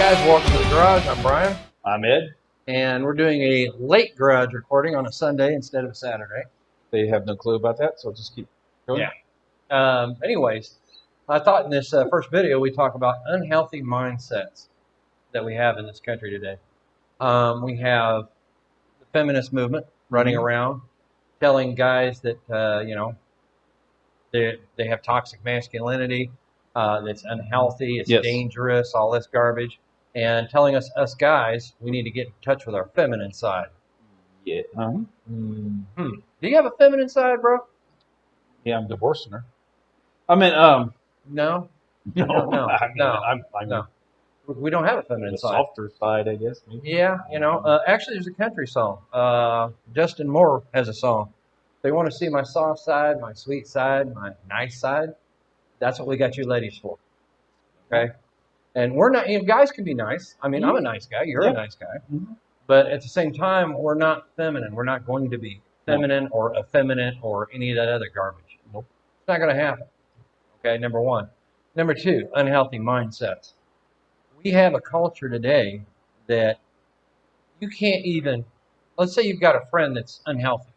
guys, welcome to the garage. I'm Brian, I'm Ed. and we're doing a late garage recording on a Sunday instead of a Saturday. They have no clue about that, so just keep going. Yeah. Anyways, I thought in this first video we talk about unhealthy mindsets that we have in this country today. We have the feminist movement running around telling guys that they have toxic masculinity, that's unhealthy, it's dangerous, all this garbage, and telling us guys we need to get in touch with our feminine side. Yeah. Do you have a feminine side, bro? Yeah, I'm divorcing her. I mean, No. no. No. We don't have a feminine the side. softer side, I guess. Maybe. Yeah, actually, there's a country song. Justin Moore has a song. They want to see my soft side, my sweet side, my nice side. That's what we got you ladies for. Okay? And we're not, guys can be nice. I mean, I'm a nice guy. You're a nice guy. But at the same time, we're not feminine. We're not going to be feminine or effeminate or any of that other garbage. Nope. It's not going to happen. Okay, number one. Number two, unhealthy mindsets. We have a culture today that you can't even, let's say you've got a friend that's unhealthy.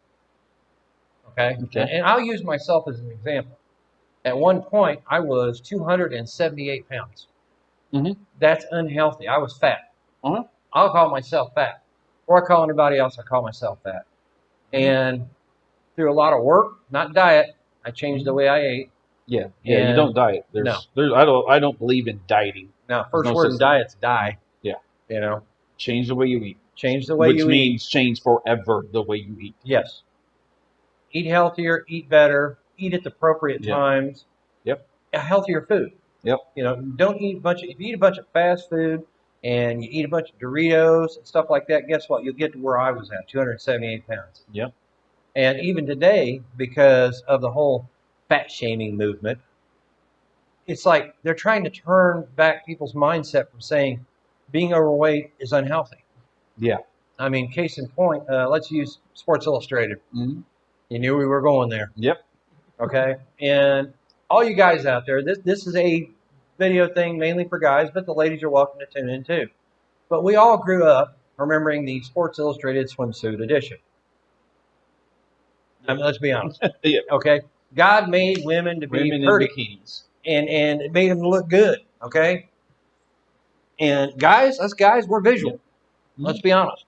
Okay? And I'll use myself as an example. At one point, I was 278 pounds. That's unhealthy. I was fat. I'll call myself fat. Before I call anybody else, I call myself fat. And through a lot of work, not diet, I changed the way I ate. Yeah, you don't diet. I don't believe in dieting. Now, first word in diet's die. Yeah. Change the way you eat. Change the way you eat. Which means change forever the way you eat. Yes. Eat healthier, eat better, eat at the appropriate times. A healthier food. Don't eat if you eat a bunch of fast food and you eat a bunch of Doritos and stuff like that, guess what? You'll get to where I was at, 278 pounds. And even today, because of the whole fat shaming movement, it's like they're trying to turn back people's mindset from saying being overweight is unhealthy. I mean, case in point, let's use Sports Illustrated. You knew we were going there. Okay? And all you guys out there, this is a video thing mainly for guys, but the ladies are welcome to tune in too. But we all grew up remembering the Sports Illustrated swimsuit edition. I mean, let's be honest. Okay? God made women to be pretty. In bikinis. And it made them look good. Okay? And guys, us guys, we're visual. Let's be honest.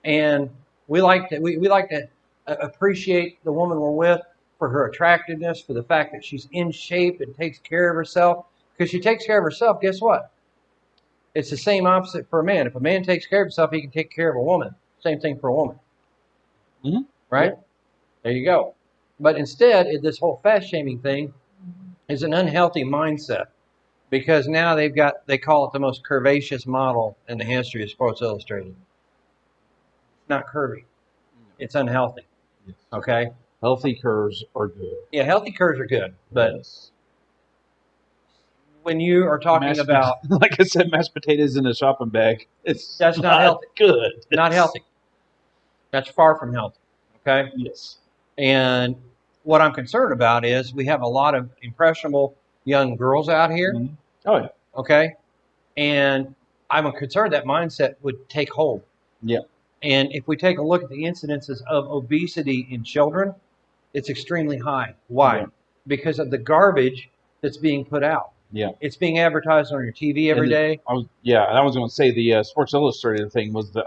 And we like to appreciate the woman we're with for her attractiveness, for the fact that she's in shape and takes care of herself. Because she takes care of herself, guess what? It's the same opposite for a man. If a man takes care of himself, he can take care of a woman. Same thing for a woman. Right? There you go. But instead, this whole fat shaming thing is an unhealthy mindset. Because now they call it the most curvaceous model in the history of Sports Illustrated. It's not curvy. It's unhealthy. Okay? Healthy curves are good. Yeah, healthy curves are good. But when you are talking about... Like I said, mashed potatoes in a shopping bag. That's not healthy. Good. Not healthy. That's far from healthy. Okay? Yes. And what I'm concerned about is we have a lot of impressionable young girls out here. Oh, yeah. Okay? And I'm concerned that mindset would take hold. And if we take a look at the incidences of obesity in children, it's extremely high. Why? Because of the garbage that's being put out. It's being advertised on your TV every day. I was going to say the Sports Illustrated thing was the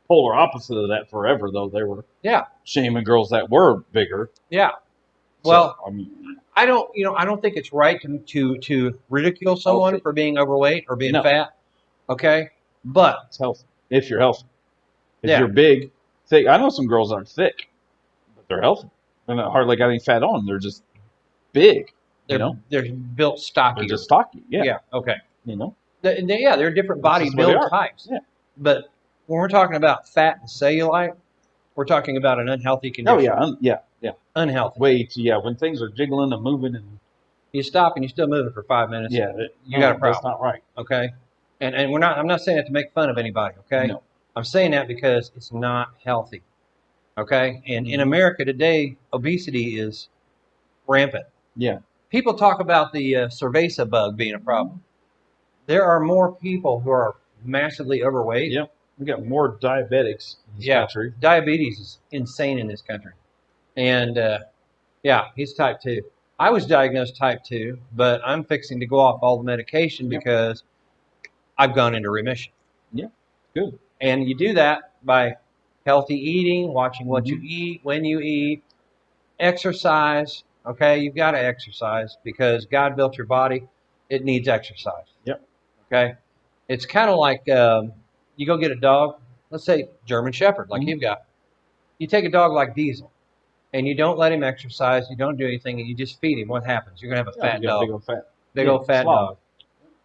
polar opposite of that forever, though. They were shaming girls that were bigger. Well, I don't think it's right to ridicule someone for being overweight or being fat. Okay? But it's healthy if you're healthy. If you're big, thick. I know some girls that are thick, but they're healthy. They're not hardly got any fat on them. They're just big. They're built stocky. They're just stocky. Okay. They're different body build types. But when we're talking about fat and cellulite, we're talking about an unhealthy condition. Unhealthy. When things are jiggling and moving and you stop and you're still moving for 5 minutes. You got a problem. That's not right. Okay. And I'm not saying that to make fun of anybody. Okay. No. I'm saying that because it's not healthy. Okay. And in America today, obesity is rampant. People talk about the cerveza bug being a problem. there are more people who are massively overweight. Yep. We got more diabetics in this country. Diabetes is insane in this country. And he's type 2. I was diagnosed type 2, but I'm fixing to go off all the medication because I've gone into remission. Yeah, good. And you do that by healthy eating, watching what you eat, when you eat, exercise. Okay, you've got to exercise because God built your body. It needs exercise. Yep. Okay, it's kind of like you go get a dog. Let's say German Shepherd, like you've got. You take a dog like Diesel, and you don't let him exercise. You don't do anything, and you just feed him. What happens? You're gonna have a fat dog. Big old fat dog.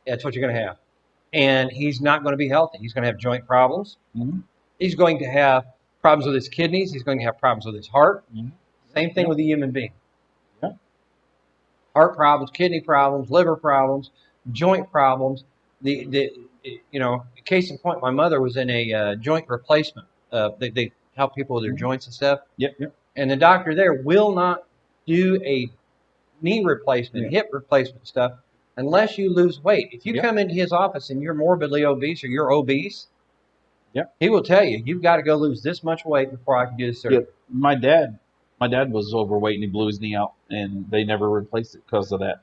That's what you're gonna have. And he's not going to be healthy. He's going to have joint problems. He's going to have problems with his kidneys. He's going to have problems with his heart. Same thing with a human being. Heart problems, kidney problems, liver problems, joint problems. Case in point, my mother was in a joint replacement. They help people with their joints and stuff. And the doctor there will not do a knee replacement, hip replacement stuff, unless you lose weight. If you come into his office and you're morbidly obese or you're obese, he will tell you, you've got to go lose this much weight before I can do the surgery. My dad was overweight and he blew his knee out, and they never replaced it because of that,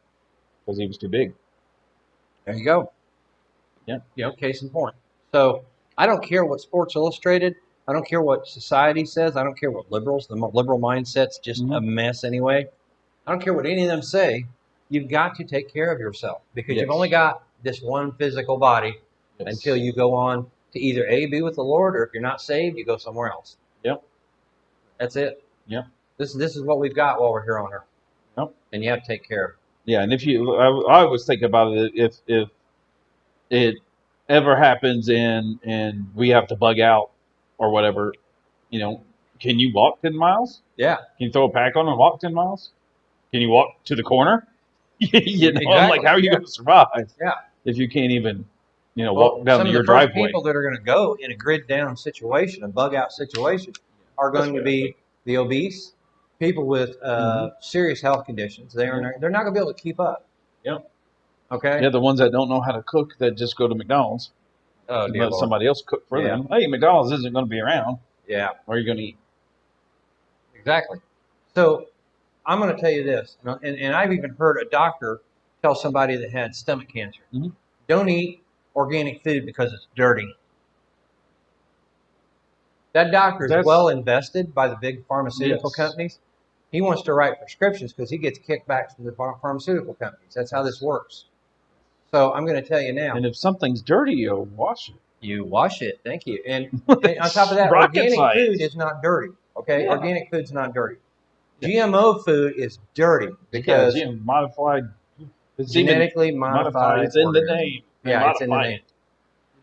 because he was too big. There you go. Case in point. So I don't care what Sports Illustrated, I don't care what society says, I don't care what the liberal mindset's just a mess anyway. I don't care what any of them say. You've got to take care of yourself because you've only got this one physical body until you go on to either A, be with the Lord, or if you're not saved, you go somewhere else. That's it. This is what we've got while we're here on earth. And you have to take care of it. Yeah, and I always think about it, if it ever happens and we have to bug out or whatever, can you walk 10 miles? Yeah. Can you throw a pack on and walk 10 miles? Can you walk to the corner? Exactly. I'm like, how are you going to survive? If you can't even, walk down your driveway. Some of the people that are going to go in a grid down situation, a bug out situation, are going to be the obese, people with serious health conditions. They're not going to be able to keep up. Okay. Yeah, the ones that don't know how to cook that just go to McDonald's and let somebody else cook for them. Hey, McDonald's isn't going to be around. Yeah. Or are you going to eat? Exactly. So I'm going to tell you this, and I've even heard a doctor tell somebody that had stomach cancer, don't eat organic food because it's dirty. That doctor is well invested by the big pharmaceutical companies. He wants to write prescriptions because he gets kickbacks from the pharmaceutical companies. That's how this works. So I'm going to tell you now. And if something's dirty, you wash it. You wash it. Thank you. And on top of that, organic food is not dirty. Okay? Yeah. Organic food's not dirty. GMO food is dirty because modified. It's genetically modified. It's in the name. It's in the name.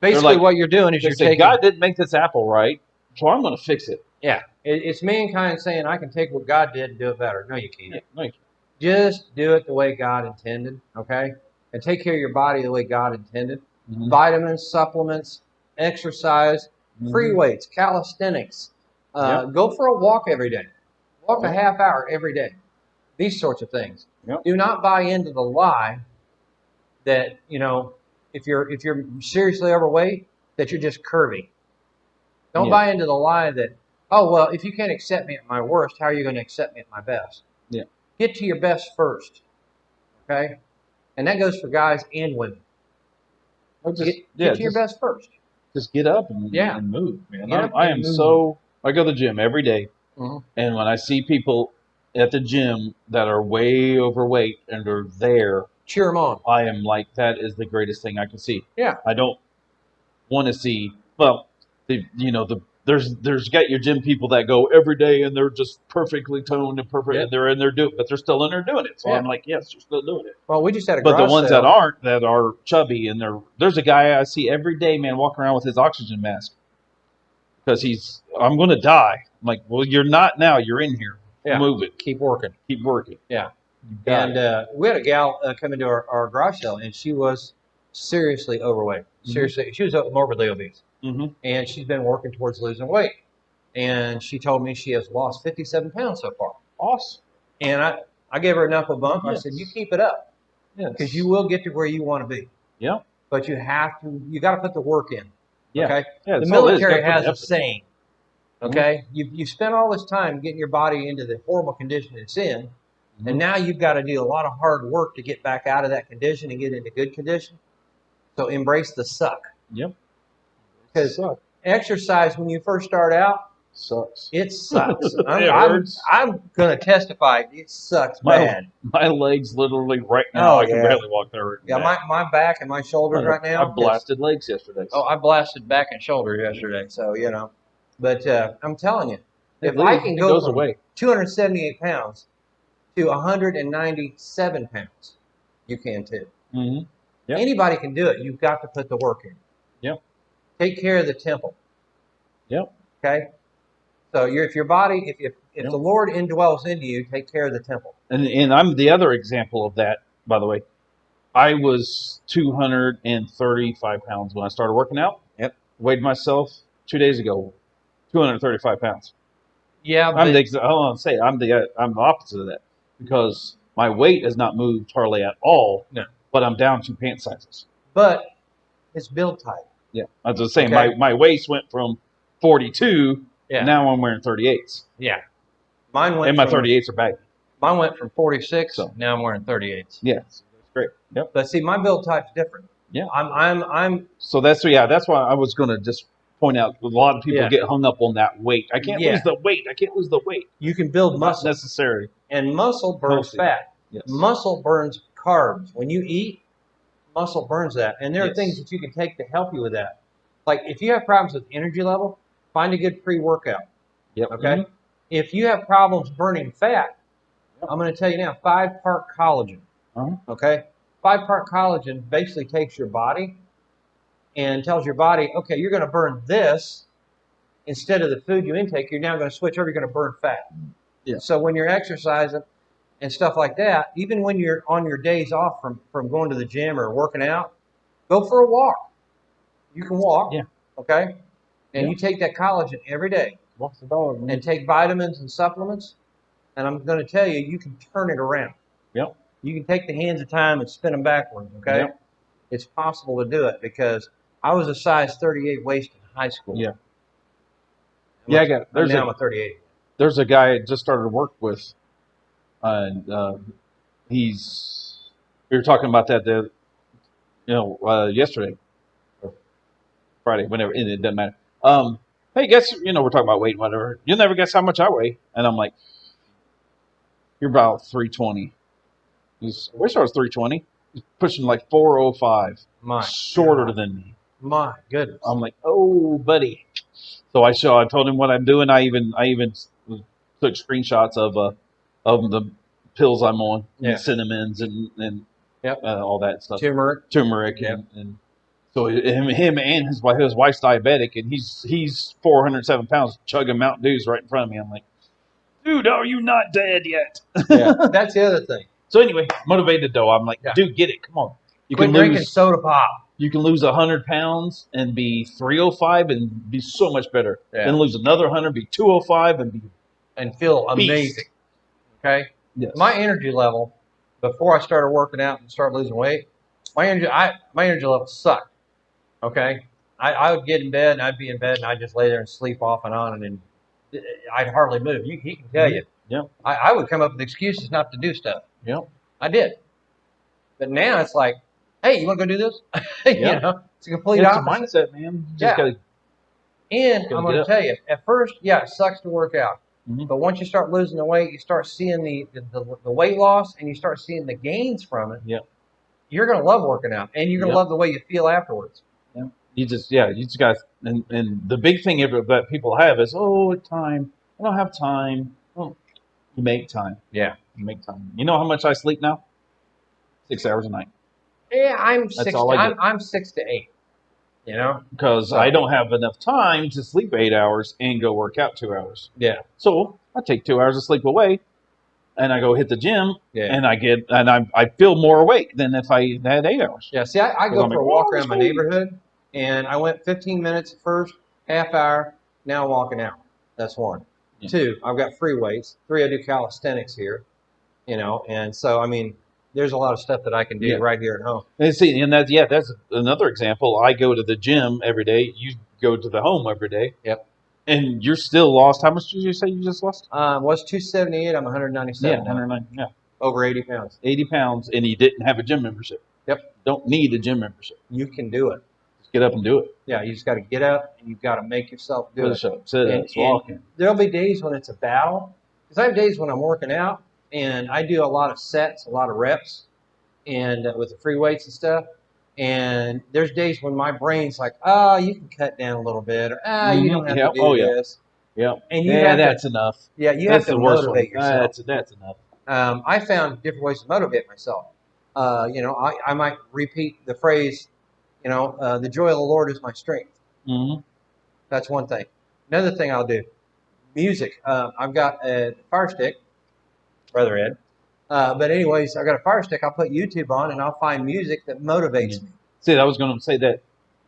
Basically, what you're doing is you're taking. God didn't make this apple right, so I'm going to fix it. Yeah, it's mankind saying I can take what God did and do it better. No, you can't. No, you can't. Just do it the way God intended, okay? And take care of your body the way God intended. Vitamins, supplements, exercise, free weights, calisthenics. Go for a walk every day. Walk a half hour every day. These sorts of things. Do not buy into the lie that, if you're seriously overweight, that you're just curvy. Don't buy into the lie that, if you can't accept me at my worst, how are you going to accept me at my best? Yeah. Get to your best first. Okay? And that goes for guys and women. Get to your best first. Just get up and move, man. I go to the gym every day. And when I see people at the gym that are way overweight and are there, cheer them on. I am like, that is the greatest thing I can see. Yeah. I don't want to see, there's got your gym people that go every day and they're just perfectly toned and perfect, and they're in there but they're still in there doing it. So I'm like, yes, you're still doing it. Well, we just had a But the ones that aren't, that are chubby, and there's a guy I see every day, man, walking around with his oxygen mask because I'm going to die. I'm like, well, you're not now. You're in here. Move it. Keep working. Keep working. Yeah. And we had a gal come into our garage sale, and she was seriously overweight. Seriously, she was morbidly obese. And she's been working towards losing weight. And she told me she has lost 57 pounds so far. Awesome. And I gave her enough of a bump. I said, you keep it up. Because you will get to where you want to be. Yeah. but you got to put the work in. Yeah. Okay. Yeah, The that's all it is. military Gotta put has the a effort. saying. Okay. You spent all this time getting your body into the horrible condition it's in, and now you've got to do a lot of hard work to get back out of that condition and get into good condition. So embrace the suck. Yep. Because exercise when you first start out sucks. It sucks. It hurts. I'm gonna testify. It sucks bad. My legs literally right now. I can barely walk there. Yeah, my back and my shoulders right now. I blasted legs yesterday. Oh, I blasted back and shoulder yesterday. So but I'm telling you, if I can go from 278 pounds to 197 pounds, you can too. Mm-hmm. Yep. Anybody can do it. You've got to put the work in. Yep. Take care of the temple. Yep. Okay. So if your body, if the Lord indwells into you, take care of the temple. And I'm the other example of that, by the way. I was 235 pounds when I started working out. Yep. Weighed myself 2 days ago, 235 pounds. Yeah, I'm the opposite of that because my weight has not moved hardly at all. No. But I'm down 2 pant sizes. But it's build type. Yeah, I was just saying my waist went from 42. Yeah. Now I'm wearing 38s. Yeah. Mine went and my 38s are baggy. Mine went from 46. So now I'm wearing 38s. Yeah, that's great. Yep. But see, my build type's different. Yeah. I'm. So that's why I was gonna just point out a lot of people get hung up on that weight. I can't lose the weight. I can't lose the weight. You can build muscle. Not necessary. And muscle burns fat. Yes. Muscle burns carbs. When you eat, muscle burns that. And there are things that you can take to help you with that. Like if you have problems with energy level, find a good pre-workout. Yep. Okay. Mm-hmm. If you have problems burning fat, I'm going to tell you now, 5-part collagen. Okay. 5-part collagen basically takes your body and tells your body, okay, you're going to burn this instead of the food you intake. You're now going to switch over. You're going to burn fat. Yeah. So when you're exercising and stuff like that, even when you're on your days off from going to the gym or working out, go for a walk. You can walk. Yeah. Okay. And you take that collagen every day. Walk the dog. And take vitamins and supplements. And I'm going to tell you, you can turn it around. Yep. You can take the hands of time and spin them backwards. Okay. Yep. It's possible to do it because I was a size 38 waist in high school. Yeah. I'm a 38. There's a guy I just started to work with, and we were talking about that yesterday, or Friday, whenever, and it doesn't matter. Hey, guess we're talking about weight and whatever. You'll never guess how much I weigh, and I'm like, you're about 320. I wish I was 320. He's pushing like 405. Shorter than me. My goodness. I'm like, oh, buddy. So I told him what I'm doing. I even took screenshots of the pills I'm on, the cinnamons and all that stuff. Turmeric, and so him and his wife's diabetic, and he's 407 pounds chugging Mountain Dews right in front of me. I'm like, dude, are you not dead yet? Yeah, that's the other thing. So anyway, motivated though. I'm like, dude, get it. Come on. You can drinking soda pop. You can lose 100 pounds and be 305 and be so much better. Yeah. Then lose another 100, be 205 and feel amazing. Okay. Yes. My energy level before I started working out and started losing weight, my energy level sucked. Okay. I would get in bed and I'd be in bed and I'd just lay there and sleep off and on, and then I'd hardly move. He can tell you. Yeah. I would come up with excuses not to do stuff. Yeah. I did. But now it's like, hey, you want to go do this? It's a complete opposite. It's a mindset, man. You just gotta, and I'm going to tell you, at first, it sucks to work out. Mm-hmm. But once you start losing the weight, you start seeing the weight loss, and you start seeing the gains from it. Yeah. You're going to love working out, and you're going to love the way you feel afterwards. Yeah. You just got, and the big thing that people have is, time. I don't have time. Well, you make time. Yeah. You make time. You know how much I sleep now? 6 hours a night. Yeah, I'm 6 to 8. Because I don't have enough time to sleep 8 hours and go work out 2 hours. Yeah. So I take 2 hours of sleep away, and I go hit the gym, and I feel more awake than if I had 8 hours. Yeah. See, I go for a walk around my neighborhood, and I went 15 minutes at first, half hour. Now I'm walking out. That's 1. Yeah. 2, I've got free weights. 3, I do calisthenics here. And so I mean, there's a lot of stuff that I can do right here at home. And see, and that's another example. I go to the gym every day. You go to the home every day. Yep. And you're still lost. How much did you say you just lost? Was 278. I'm 197. Yeah, 109. Yeah. Over 80 pounds. 80 pounds, and you didn't have a gym membership. Yep. Don't need a gym membership. You can do it. Just get up and do it. Yeah, you just got to get up and you've got to make yourself do it. Push-ups, sit-ups, walking. There'll be days when it's a battle. Because I have days when I'm working out and I do a lot of sets, a lot of reps, and with the free weights and stuff. And there's days when my brain's like, oh, you can cut down a little bit, or you don't have to do this. Yeah. And that's enough. Yeah, you have to motivate yourself. That's enough. I found different ways to motivate myself. I might repeat the phrase, the joy of the Lord is my strength. Mm-hmm. That's one thing. Another thing I'll do, music. I've got a Fire Stick, Brother Ed. But anyways, I've got a Fire Stick. I'll put YouTube on and I'll find music that motivates me. See, I was going to say that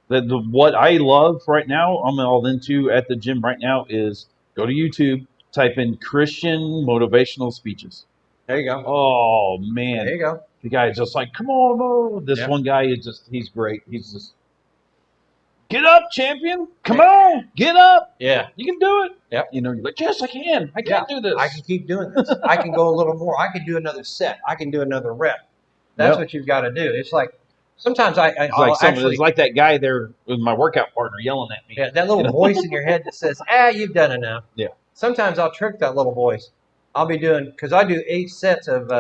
what I love right now, I'm all into at the gym right now, is go to YouTube, type in Christian motivational speeches. There you go. Oh, man. There you go. The guy is just like, come on, bro. This one guy is he's great. He's just, get up, champion. Come on, get up. Yeah. You can do it. Yep. You're like, yes, I can. I can do this. I can keep doing this. I can go a little more. I can do another set. I can do another rep. That's what you've got to do. It's like, sometimes it's like that guy there with my workout partner yelling at me. Yeah, that little voice in your head that says, you've done enough. Yeah. Sometimes I'll trick that little voice. I'll be doing, because I do 8 sets of,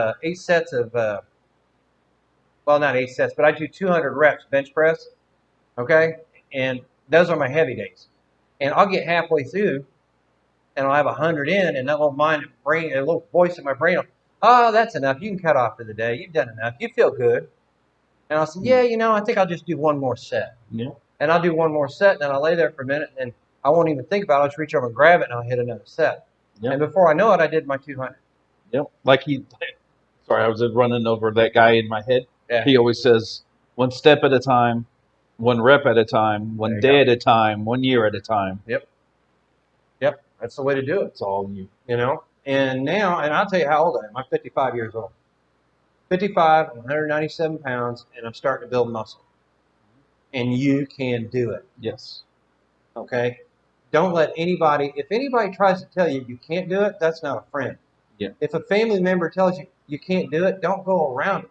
well, not 8 sets, but I do 200 reps bench press, okay? And those are my heavy days. And I'll get halfway through, and I'll have 100 in, and that little a little voice in my brain will, that's enough. You can cut off for the day. You've done enough. You feel good. And I'll say, I think I'll just do one more set. Yeah. And I'll do one more set, and then I'll lay there for a minute, and I won't even think about it. I'll just reach over and grab it, and I'll hit another set. Yep. And before I know it, I did my 200. Yep. Sorry, I was running over that guy in my head. Yeah. He always says, one step at a time, one rep at a time, one day at a time, 1 year at a time. Yep. Yep. That's the way to do it. It's all you. And now, and I'll tell you how old I am. I'm 55 years old. 55, I'm 197 pounds, and I'm starting to build muscle. And you can do it. Yes. Okay? Don't let anybody, if anybody tries to tell you you can't do it, that's not a friend. Yeah. If a family member tells you you can't do it, don't go around it.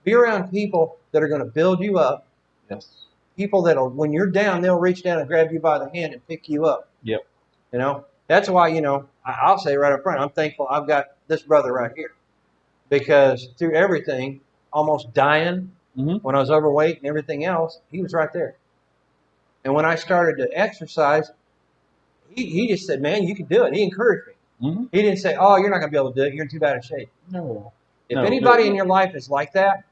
Be around people that are going to build you up. Yes. People that when you're down, they'll reach down and grab you by the hand and pick you up. Yep. That's why, I'll say right up front, I'm thankful I've got this brother right here. Because through everything, almost dying, when I was overweight and everything else, he was right there. And when I started to exercise, he just said, man, you can do it. He encouraged me. Mm-hmm. He didn't say, you're not going to be able to do it. You're in too bad a shape. No. If anybody in your life is like that,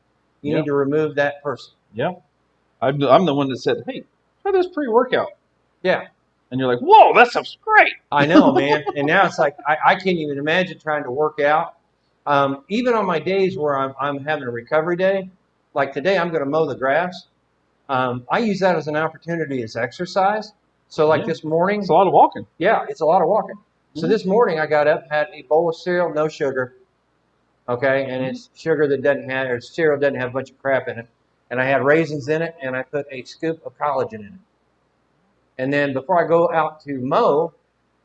you need to remove that person. Yeah. I'm the one that said, hey, try this pre-workout. Yeah. And you're like, whoa, that stuff's great. I know, man. And now it's like, I can't even imagine trying to work out. Even on my days where I'm having a recovery day, like today I'm going to mow the grass. I use that as an opportunity as exercise. So like this morning. It's a lot of walking. Yeah, it's a lot of walking. So this morning I got up, had a bowl of cereal, no sugar. Okay, and it's sugar that cereal doesn't have a bunch of crap in it. And I had raisins in it, and I put a scoop of collagen in it. And then before I go out to mow,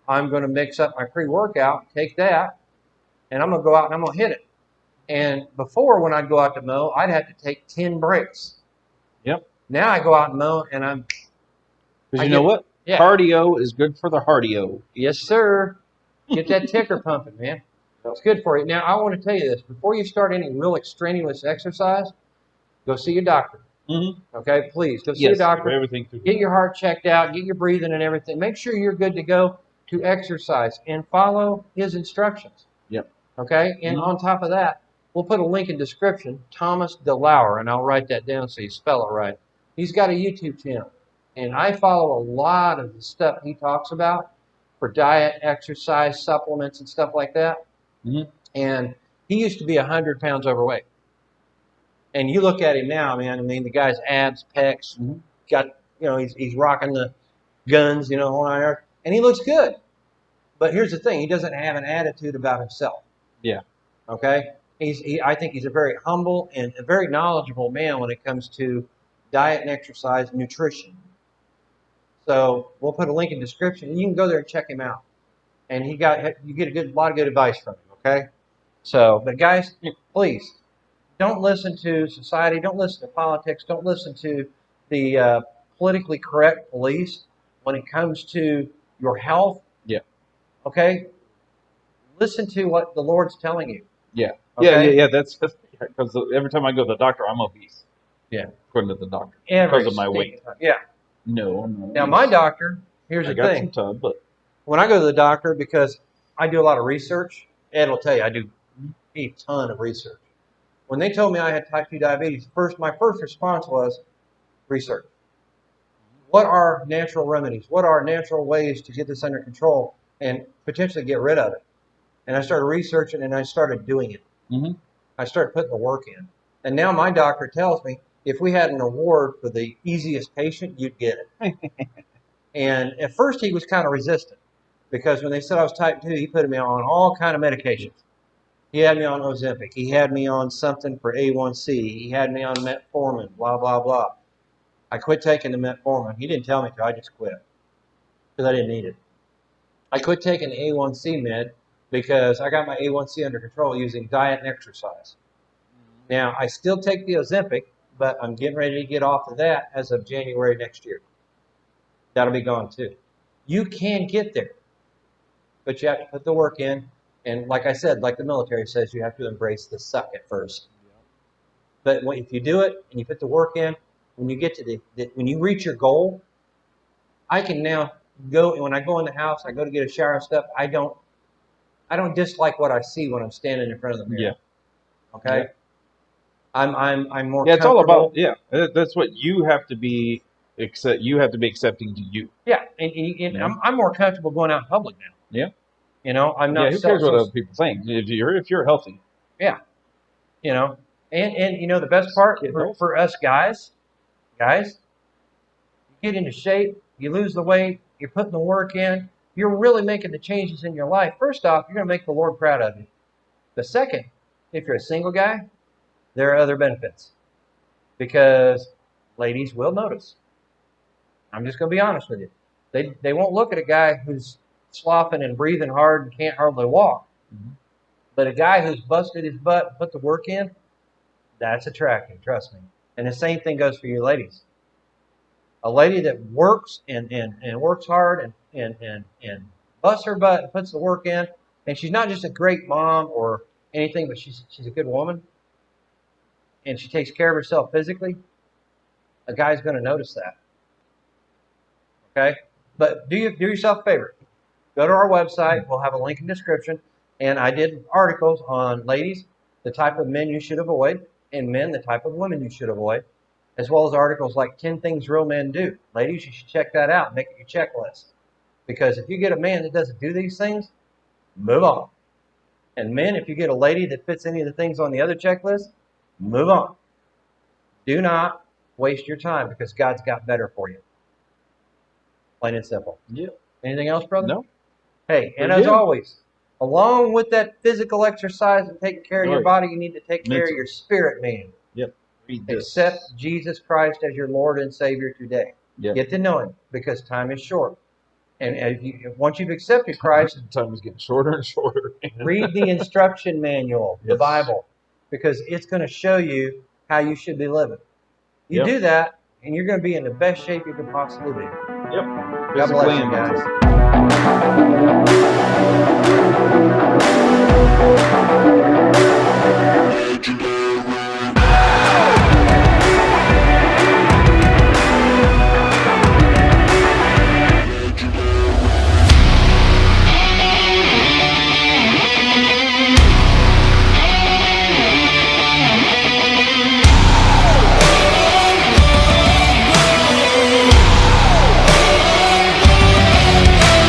I'm going to mix up my pre-workout, take that, and I'm going to go out and I'm going to hit it. And before, when I'd go out to mow, I'd have to take 10 breaks. Yep. Now I go out and mow, and because you know what? Yeah. Cardio is good for the heartio. Yes, sir. Get that ticker pumping, man. It's good for you. Now, I want to tell you this. Before you start any real extraneous exercise, go see your doctor. Mm-hmm. Okay? Please, go see your doctor. Everything get your heart checked out. Get your breathing and everything. Make sure you're good to go to exercise and follow his instructions. Yep. Okay? And on top of that, we'll put a link in description, Thomas DeLauer, and I'll write that down so you spell it right. He's got a YouTube channel. And I follow a lot of the stuff he talks about for diet, exercise, supplements, and stuff like that. Mm-hmm. And he used to be 100 pounds overweight. And you look at him now, man. I mean, the guy's abs, pecs, got, he's rocking the guns, on earth, and he looks good. But here's the thing: he doesn't have an attitude about himself. Yeah. Okay. I think he's a very humble and a very knowledgeable man when it comes to diet and exercise and nutrition. So we'll put a link in the description. You can go there and check him out. And you get a lot of good advice from him. Okay. So, but guys, please don't listen to society. Don't listen to politics. Don't listen to the politically correct police when it comes to your health. Yeah. Okay. Listen to what the Lord's telling you. Yeah. Okay? Yeah. That's because every time I go to the doctor, I'm obese. Yeah. According to the doctor. Every because of my weight. Yeah. No, I'm not. Now, my doctor, here's the thing. I got some tub, but when I go to the doctor, because I do a lot of research, Ed will tell you I do a ton of research. When they told me I had type 2 diabetes, my first response was research. What are natural remedies? What are natural ways to get this under control and potentially get rid of it? And I started researching and I started doing it. Mm-hmm. I started putting the work in. And now my doctor tells me if we had an award for the easiest patient, you'd get it. And at first he was kind of resistant because when they said I was type 2, he put me on all kind of medications. He had me on Ozempic. He had me on something for A1C. He had me on metformin, blah, blah, blah. I quit taking the metformin. He didn't tell me to. I just quit because I didn't need it. I quit taking the A1C med because I got my A1C under control using diet and exercise. Now, I still take the Ozempic, but I'm getting ready to get off of that as of January next year. That'll be gone too. You can get there, but you have to put the work in. And like I said, like the military says, you have to embrace the suck at first. But if you do it and you put the work in, when you get to when you reach your goal, I can now go, and when I go in the house, I go to get a shower and stuff. I don't dislike what I see when I'm standing in front of the mirror. Yeah. Okay. Yeah. I'm more. Yeah, it's all about that's what you have to be. You have to be accepting to you. Yeah, and I'm more comfortable going out in public now. Yeah. You know, I'm not. Yeah, who cares what other people think? If you're healthy. Yeah. You know, and you know the best part for us guys, you get into shape, you lose the weight, you're putting the work in, you're really making the changes in your life. First off, you're going to make the Lord proud of you. The second, if you're a single guy, there are other benefits because ladies will notice. I'm just going to be honest with you. They won't look at a guy who's sloughing and breathing hard and can't hardly walk. Mm-hmm. But a guy who's busted his butt and put the work in, that's attractive, trust me. And the same thing goes for you ladies. A lady that works and works hard and busts her butt and puts the work in, and she's not just a great mom or anything, but she's a good woman, and she takes care of herself physically, a guy's going to notice that. Okay? But do yourself a favor. Go to our website. We'll have a link in the description. And I did articles on ladies, the type of men you should avoid, and men, the type of women you should avoid, as well as articles like 10 Things Real Men Do. Ladies, you should check that out. Make it your checklist. Because if you get a man that doesn't do these things, move on. And men, if you get a lady that fits any of the things on the other checklist, move on. Do not waste your time because God's got better for you. Plain and simple. Yeah. Anything else, brother? No. Hey, and as always, along with that physical exercise and taking care of your body, you need to take care of your spirit, man. Yep. Accept Jesus Christ as your Lord and Savior today. Yep. Get to know Him because time is short. And once you've accepted Christ, time is getting shorter and shorter. Read the instruction manual, the Bible, because it's going to show you how you should be living. You do that, and you're going to be in the best shape you can possibly be. Yep. God bless you guys.